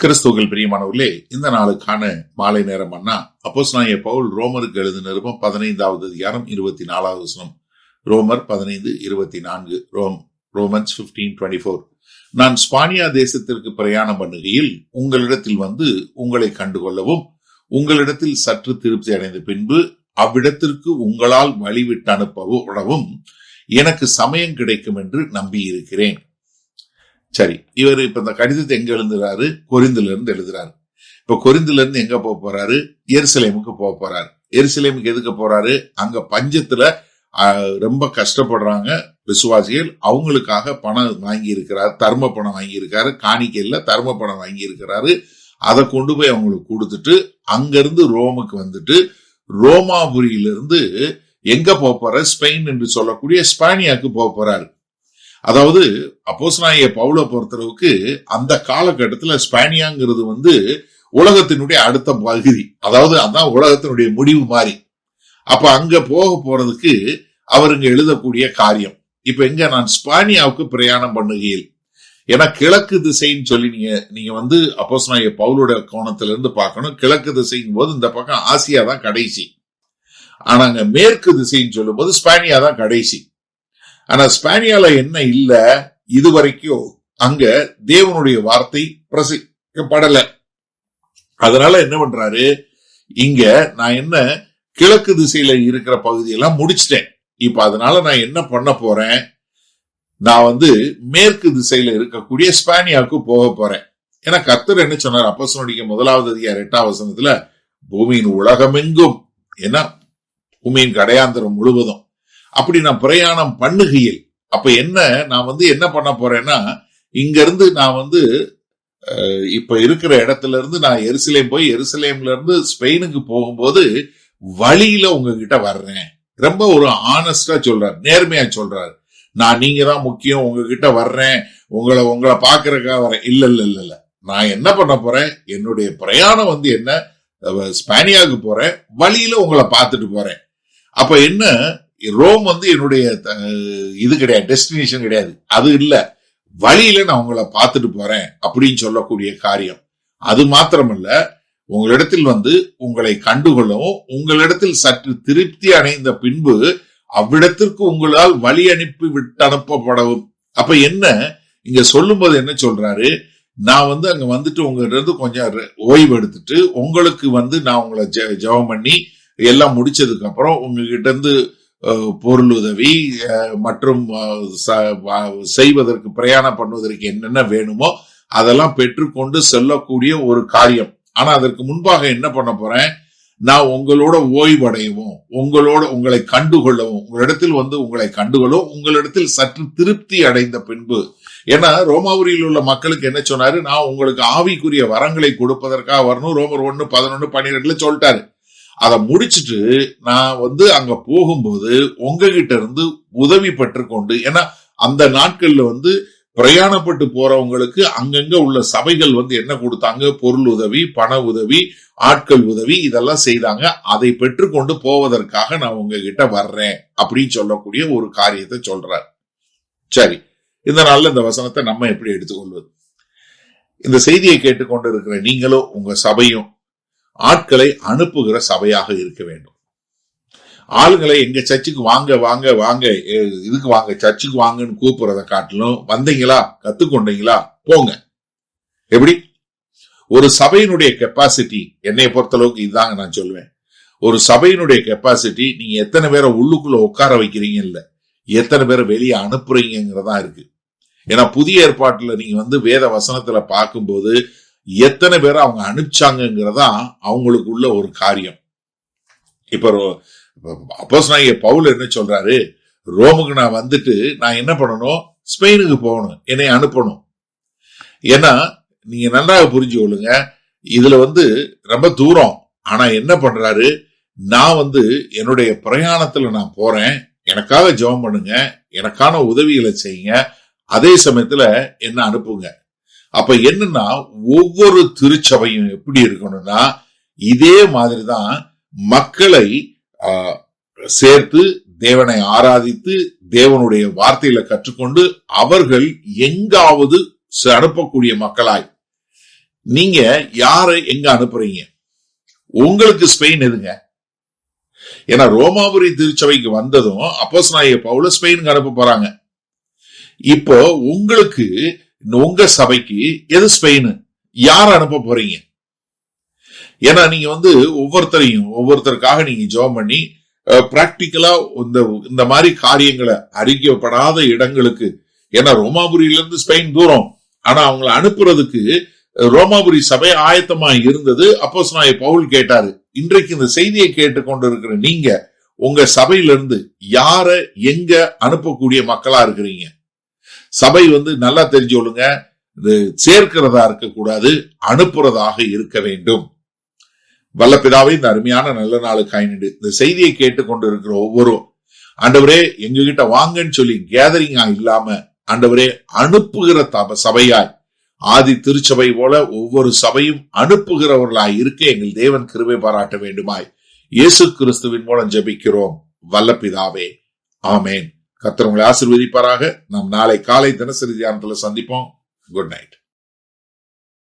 கிறிஸ்துவுக்குள் பிரியமானவர்களே, இந்த நாளுக்கான மாலை நேரம் அண்ணா அப்போஸ்தலனாகிய பவுல் ரோமருக்கு எழுதின நிருபம் 15வது அதிகாரம் 24வது வசனம். ரோமர் 15:24. ரோமன்ஸ் 15:24. நான் ஸ்பானியா தேசத்திற்கு பிரயாணம் பண்ணுகையில் உங்களிடத்தில் வந்து உங்களை கண்டுகொள்ளவும் உங்களிடத்தில் சற்று திருப்தி அடைந்த பின்பு அவ்விடத்திற்கு உங்களால் வழிவிட்டு அனுப்பவும் எனக்கு சமயம் கிடைக்கும் என்று நம்பி இருக்கிறேன். சரி, இவர் இப்ப இந்த கடிதத்தை எங்க எழுதுறாரு? கொரிந்துல இருந்து எழுதுறாரு. இப்ப கொரிந்துல இருந்து எங்க போக போறாரு? எருசலேமுக்கு போக போறாரு. எருசலேமுக்கு எதுக்கு போறாரு? அங்க பஞ்சத்துல ரொம்ப கஷ்டப்படுறாங்க விசுவாசிகள். அவங்களுக்காக பணம் வாங்கி இருக்கிறாரு, தர்ம பணம் வாங்கி இருக்காரு. காணிக்கையில தர்ம பணம் வாங்கி இருக்கிறாரு. அதை கொண்டு போய் அவங்களுக்கு கொடுத்துட்டு அங்கிருந்து ரோமுக்கு வந்துட்டு ரோமாபுரியிலிருந்து எங்க போக போறாரு? ஸ்பெயின் என்று சொல்லக்கூடிய ஸ்பானியாவுக்கு போக போறாரு. அதாவது அப்போஸ்தலனாகிய பவுலை பொறுத்தளவுக்கு அந்த காலகட்டத்துல ஸ்பானியாங்கிறது உலகத்தினுடைய அடுத்த பகுதி, அதாவது அதான் உலகத்தினுடைய முடிவு மாதிரி. அப்ப அங்க போக போறதுக்கு அவருங்க எழுதக்கூடிய காரியம். இப்ப எங்க நான் ஸ்பானியாவுக்கு பிரயாணம் பண்ணுகையில், ஏன்னா கிழக்கு திசைன்னு சொல்லி நீங்க அப்போஸ்தலனாகிய பவுலோட கோணத்துல இருந்து பார்க்கணும். கிழக்கு திசைங்கும் போது இந்த பக்கம் ஆசியா தான் கடைசி. ஆனா அங்க மேற்கு திசைன்னு சொல்லும் போது ஸ்பானியா தான் கடைசி. ஆனா ஸ்பானியால என்ன இல்ல, இதுவரைக்கும் அங்க தேவனுடைய வார்த்தை பிரசிக்கப்படல. அதனால என்ன பண்றாரு, இங்க நான் என்ன கிழக்கு திசையில இருக்கிற பகுதியெல்லாம் முடிச்சிட்டேன். இப்ப அதனால நான் என்ன பண்ண போறேன், நான் மேற்கு திசையில இருக்கக்கூடிய ஸ்பானியாவுக்கு போக போறேன். ஏன்னா கர்த்தர் என்ன சொன்னார்? அப்போஸ்தலனுடைய 1வது அதிகாரம் 8வது வசனத்துல, பூமியின் உலகமெங்கும், ஏன்னா பூமியின் கடையாந்தரம் முழுவதும் அப்படி நான் பிரயாணம் பண்ணுகையில், அப்ப என்ன நான் என்ன பண்ண போறேன்னா, இங்க இருந்து நான் இப்ப இருக்கிற இடத்துல இருந்து நான் எருசலேம் போய் எருசலேம்ல இருந்து ஸ்பெயினுக்கு போகும்போது வழியில உங்ககிட்ட வர்றேன். ரொம்ப ஒரு ஆனஸ்டா சொல்றாரு, நேர்மையா சொல்றாரு. நான் நீங்க தான் முக்கியம், உங்ககிட்ட வர்றேன், உங்களை பாக்குறதுக்காக வரேன். இல்ல இல்ல இல்ல இல்ல, நான் என்ன பண்ண போறேன், என்னுடைய பிரயாணம் என்ன, ஸ்பானியாவுக்கு போறேன், வழியில உங்களை பார்த்துட்டு போறேன். அப்ப என்ன, ரோம் என்னுடைய இது கிடையாது, டெஸ்டினேஷன் கிடையாது, அது இல்ல, வழியில நான் உங்களை பார்த்துட்டு போறேன் அப்படின்னு சொல்லக்கூடிய காரியம். அது மாத்திரமல்ல, உங்களிடத்தில் உங்களை கண்டுகொள்ளவும் உங்களிடத்தில் சற்று திருப்தி அடைந்த பின்பு அவ்விடத்திற்கு உங்களால் வழி அனுப்பி விட்டு அனுப்பப்படவும். அப்ப என்ன இங்க சொல்லும் போது என்ன சொல்றாரு, நான் அங்க உங்ககிட்ட இருந்து கொஞ்சம் ஓய்வு எடுத்துட்டு உங்களுக்கு நான் உங்களை ஜெபம் பண்ணி எல்லாம் முடிச்சதுக்கு அப்புறம் உங்ககிட்ட இருந்து பொருள் உதவி மற்றும் செய்வதற்கு பிரயாணம் பண்ணுவதற்கு என்னென்ன வேணுமோ அதெல்லாம் பெற்றுக்கொண்டு செல்லக்கூடிய ஒரு காரியம். ஆனா அதற்கு முன்பாக என்ன பண்ண போறேன், நான் உங்களோட ஓய்வடையவும் உங்களை கண்டுகொள்ளவும், உங்களிடத்தில் உங்களை கண்டுகொள்ளவும் உங்களிடத்தில் சற்று திருப்தி அடைந்த பின்பு. ஏன்னா ரோமாபுரியில் உள்ள மக்களுக்கு என்ன சொன்னாரு, நான் உங்களுக்கு ஆவிக்குரிய வரங்களை கொடுப்பதற்காக வரணும். ரோமர் 1:11-12 சொல்லிட்டாரு. அதை முடிச்சுட்டு நான் அங்க போகும்போது உங்ககிட்ட இருந்து உதவி பெற்றுக்கொண்டு, ஏன்னா அந்த நாட்கள்ல பிரயாணப்பட்டு போறவங்களுக்கு அங்கங்க உள்ள சபைகள் என்ன கொடுத்தாங்க, பொருள் உதவி, பண உதவி, ஆட்கள் உதவி, இதெல்லாம் செய்தாங்க. அதை பெற்றுக்கொண்டு போவதற்காக நான் உங்ககிட்ட வர்றேன் அப்படின்னு சொல்லக்கூடிய ஒரு காரியத்தை சொல்றார். சரி, இந்த நாள்ல இந்த வசனத்தை நம்ம எப்படி எடுத்துக்கொள்வது? இந்த செய்தியை கேட்டுக்கொண்டு இருக்கிற நீங்களும் உங்க சபையும் ஆட்களை அனுப்புகிற சபையாக இருக்க வேண்டும். ஆளுங்களை எங்க சர்ச்சுக்கு வாங்க வாங்க வாங்க, இதுக்கு வாங்க, சர்ச்சுக்கு வாங்கன்னு கூப்பிடுறத காட்டிலும், வந்தீங்களா, கத்துக்கொண்டீங்களா, போங்க. எப்படி ஒரு சபையினுடைய கெப்பாசிட்டி, என்னை பொறுத்தளவுக்கு இதுதாங்க நான் சொல்லுவேன். ஒரு சபையினுடைய கெப்பாசிட்டி நீங்க எத்தனை பேரை உள்ளுக்குள்ள உட்கார வைக்கிறீங்க இல்ல, எத்தனை பேரை வெளியே அனுப்புறீங்கிறதா இருக்கு. ஏன்னா புதிய ஏற்பாட்டுல நீங்க வேத வசனத்துல பார்க்கும்போது எத்தனை பேரை அவங்க அனுப்பிச்சாங்கிறதா அவங்களுக்கு உள்ள ஒரு காரியம். இப்ப அப்போஸ்தலனாகிய பவுல் என்ன சொல்றாரு, ரோமுக்கு நான் நான் என்ன பண்ணணும், ஸ்பெயினுக்கு போகணும், என்னை அனுப்பணும். ஏன்னா நீங்க நன்றாக புரிஞ்சு கொள்ளுங்க, இதுல ரொம்ப தூரம். ஆனா என்ன பண்றாரு, நான் என்னுடைய பிரயாணத்துல நான் போறேன், எனக்காக ஜெபம் பண்ணுங்க, எனக்கான உதவிகளை செய்யுங்க, அதே சமயத்துல என்ன அனுப்புங்க. அப்ப என்னன்னா, ஒவ்வொரு திருச்சபையும் எப்படி இருக்கணும்னா, இதே மாதிரிதான் மக்களை சேர்த்து தேவனை ஆராதித்து தேவனுடைய வார்த்தையில கற்றுக்கொண்டு அவர்கள் எங்காவது அனுப்பக்கூடிய மக்களாய், நீங்க யாரை எங்க அனுப்புறீங்க? உங்களுக்கு ஸ்பெயின் எதுங்க? ஏன்னா ரோமாபுரி திருச்சபைக்கு வந்ததும் அப்போஸ்தலனாகிய பவுல ஸ்பெயினுக்கு அனுப்ப போறாங்க. இப்போ உங்களுக்கு உங்க சபைக்கு எது ஸ்பெயின்? யார் அனுப்ப போறீங்க? ஏன்னா நீங்க ஒவ்வொருத்தருக்காக நீங்க ஜெபம் பண்ணி பிராக்டிக்கலா இந்த மாதிரி காரியங்களை அறிக்கப்படாத இடங்களுக்கு, ஏன்னா ரோமாபுரியில இருந்து ஸ்பெயின் தூரம், ஆனா அவங்களை அனுப்புறதுக்கு ரோமாபுரி சபை ஆயத்தமா இருந்தது. அப்போஸ்தலனாகிய பவுல் கேட்டாரு. இன்றைக்கு இந்த செய்தியை கேட்டுக்கொண்டு இருக்கிற நீங்க உங்க சபையிலிருந்து யார எங்க அனுப்பக்கூடிய மக்களா இருக்கிறீங்க? சபை நல்லா தெரிஞ்சு கொள்ளுங்க, இது சேர்க்கிறதா இருக்கக்கூடாது, அனுப்புறதாக இருக்க வேண்டும். வல்ல பிதாவே, இந்த அருமையான நல்ல நாளுக்காய் நன்றி. இந்த செய்தியை கேட்டுக்கொண்டு இருக்கிற ஒவ்வொரு ஆண்டவரே எங்ககிட்ட வாங்கன்னு சொல்லி கேதரிங்கா இல்லாம ஆண்டவரே அனுப்புகிற சபையாய், ஆதி திருச்சபை போல ஒவ்வொரு சபையும் அனுப்புகிறவர்களாய் இருக்க எங்கள் தேவன் கிருபை பாராட்ட வேண்டுமாய் இயேசு கிறிஸ்துவின் மூலம் ஜெபிக்கிறோம் வல்ல பிதாவே, ஆமேன். கர்த்தர் உங்களை ஆசீர்வதிப்பாராக. நாம் நாளை காலை தினசரி தியானத்துல சந்திப்போம். Good night.